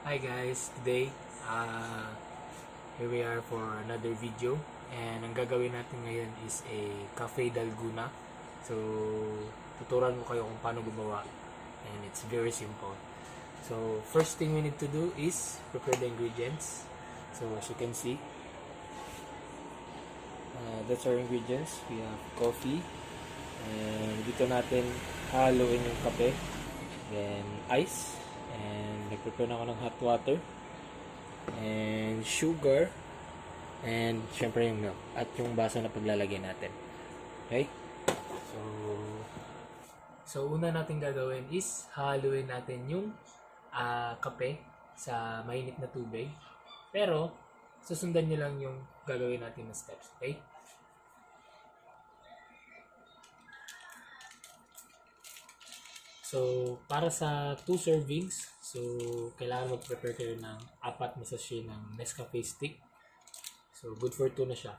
Hi guys, today here we are for another video, and ang gagawin natin ngayon is a Cafe Dalgona. So tuturuan ko kayo kung paano gumawa, and it's very simple. So first thing we need to do is prepare the ingredients. So as you can see, that's our ingredients. We have coffee, and dito natin haluin yung kape, then ice, and nag-prepare na ako ng hot water and sugar, and syempre yung milk at yung baso na paglalagay natin. Okay, so una natin gagawin is haluin natin yung kape sa mainit na tubig, pero susundan nyo lang yung gagawin natin na steps. Okay, so para sa 2 servings, so kailangan mag-prepare kayo ng 4 na sachet ng Nescafe stick. So good for 2 na siya.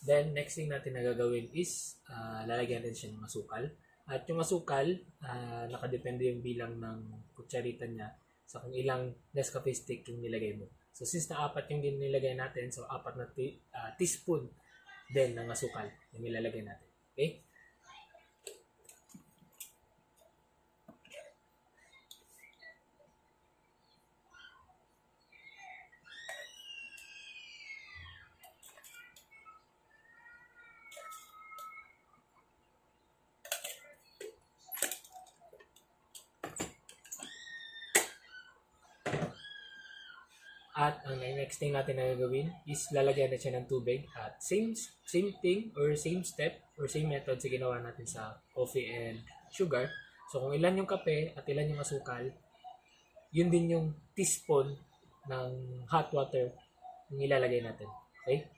Then, next thing natin na gagawin is lalagyan natin siya ng asukal. At yung asukal, nakadepende yung bilang ng kutsarita niya sa kung ilang Nescafe stick yung nilagay mo. So, since na 4 yung nilagay natin, so 4 na teaspoon din ng asukal yung nilalagay natin. Okay? At ang next thing natin na gagawin is lalagyan na siya ng tubig. At same thing or same step or same method sa ginawa natin sa coffee and sugar. So kung ilan yung kape at ilan yung asukal, yun din yung teaspoon ng hot water yung ilalagay natin. Okay?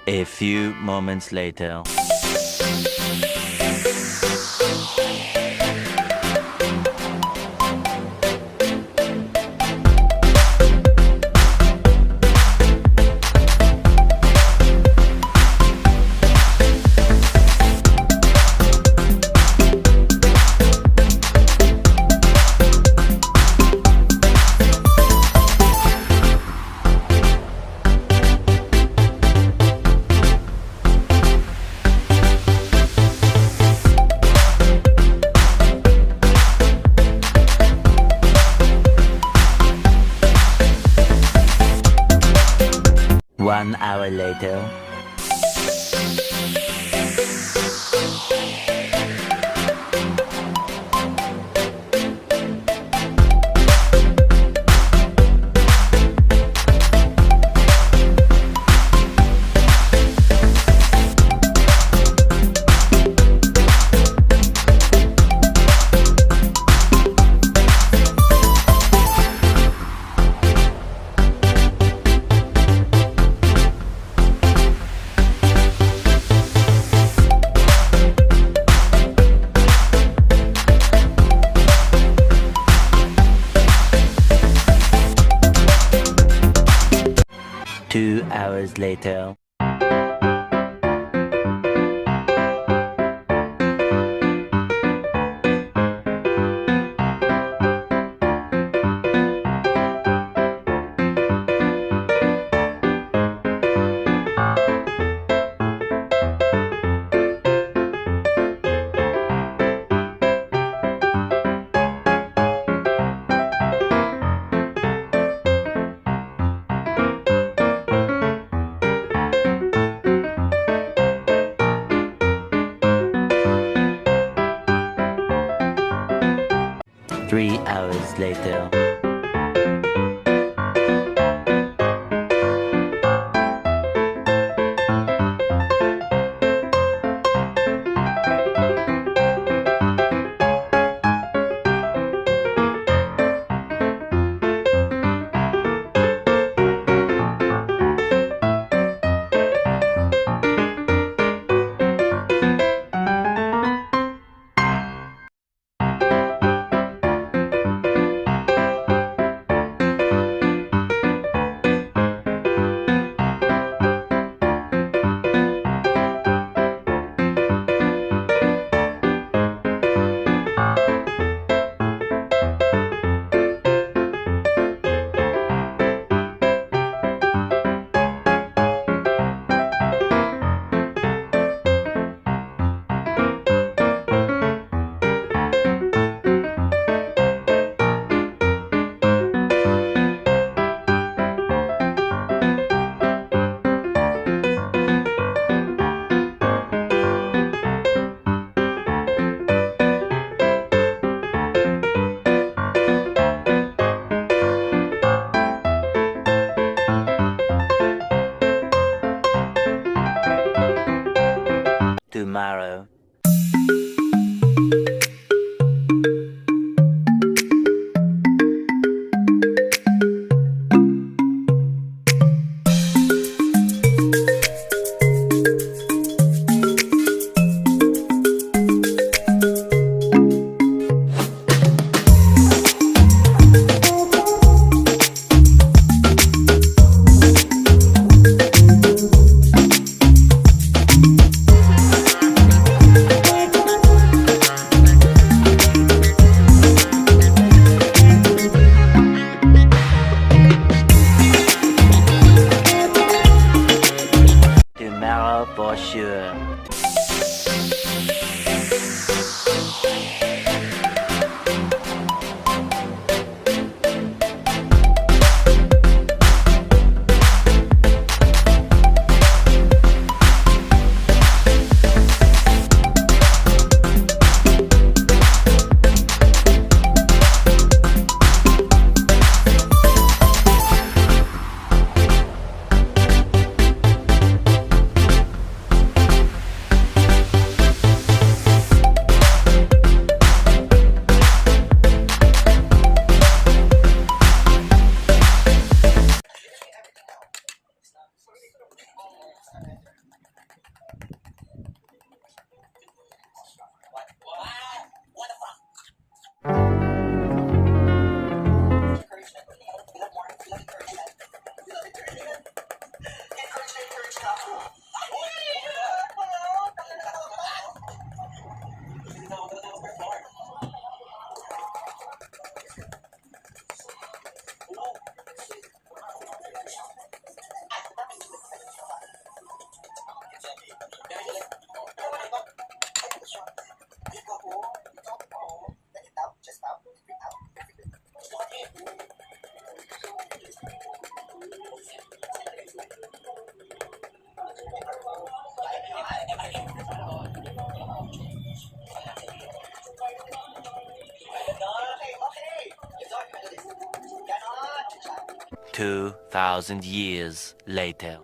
A few moments later. One hour later. 2 hours later. 3 hours later. Tomorrow. Tomorrow for sure. 2,000 years later.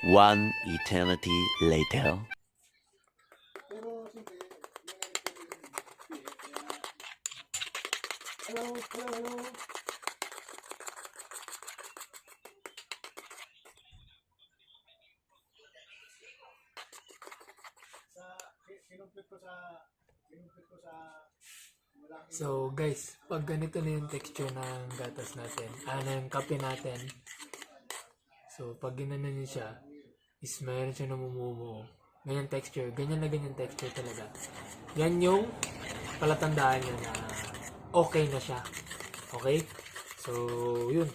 One eternity later. So guys, pag ganito na yung texture ng gatas natin, ng kape natin, so pag ginanon niyo siya, is mayroon siya namumuo. Ganyan texture, ganyan na ganyan texture talaga. Yan yung palatandaan niya na okay na siya. Okay? So, yun.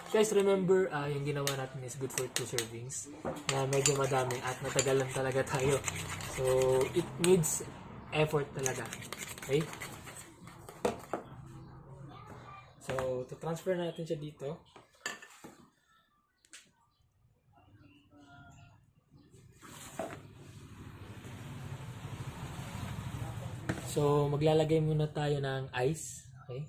Guys, remember, yung ginawa natin is good for 2 servings. Na medyo madami at natagalan talaga tayo. So, it needs effort talaga. Okay? So, to transfer natin siya dito. So, maglalagay muna tayo ng ice. Okay?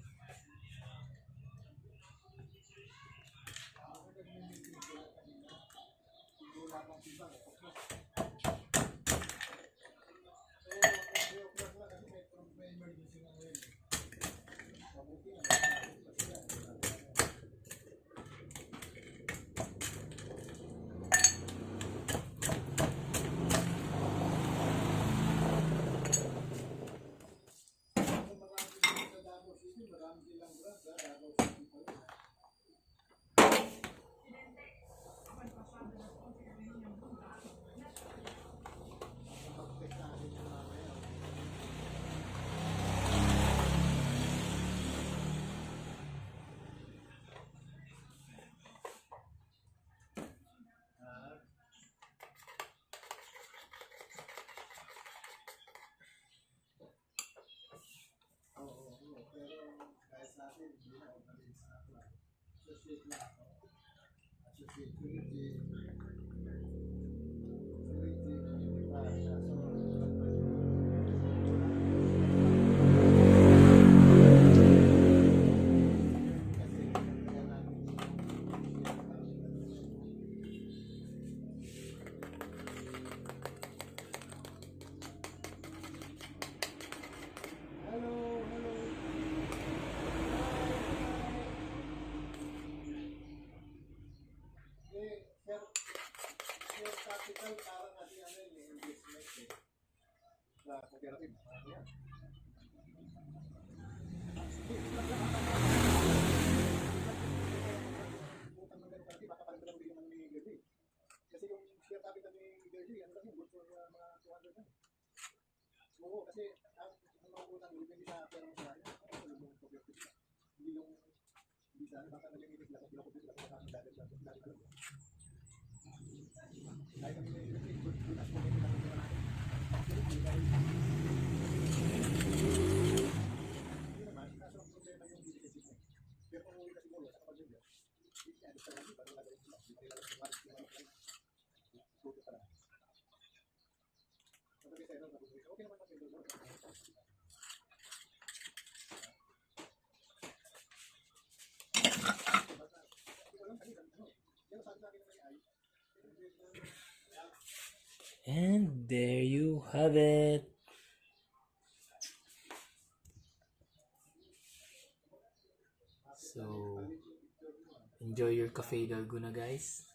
And there you have it. So, enjoy your Cafe Dalgona, guys.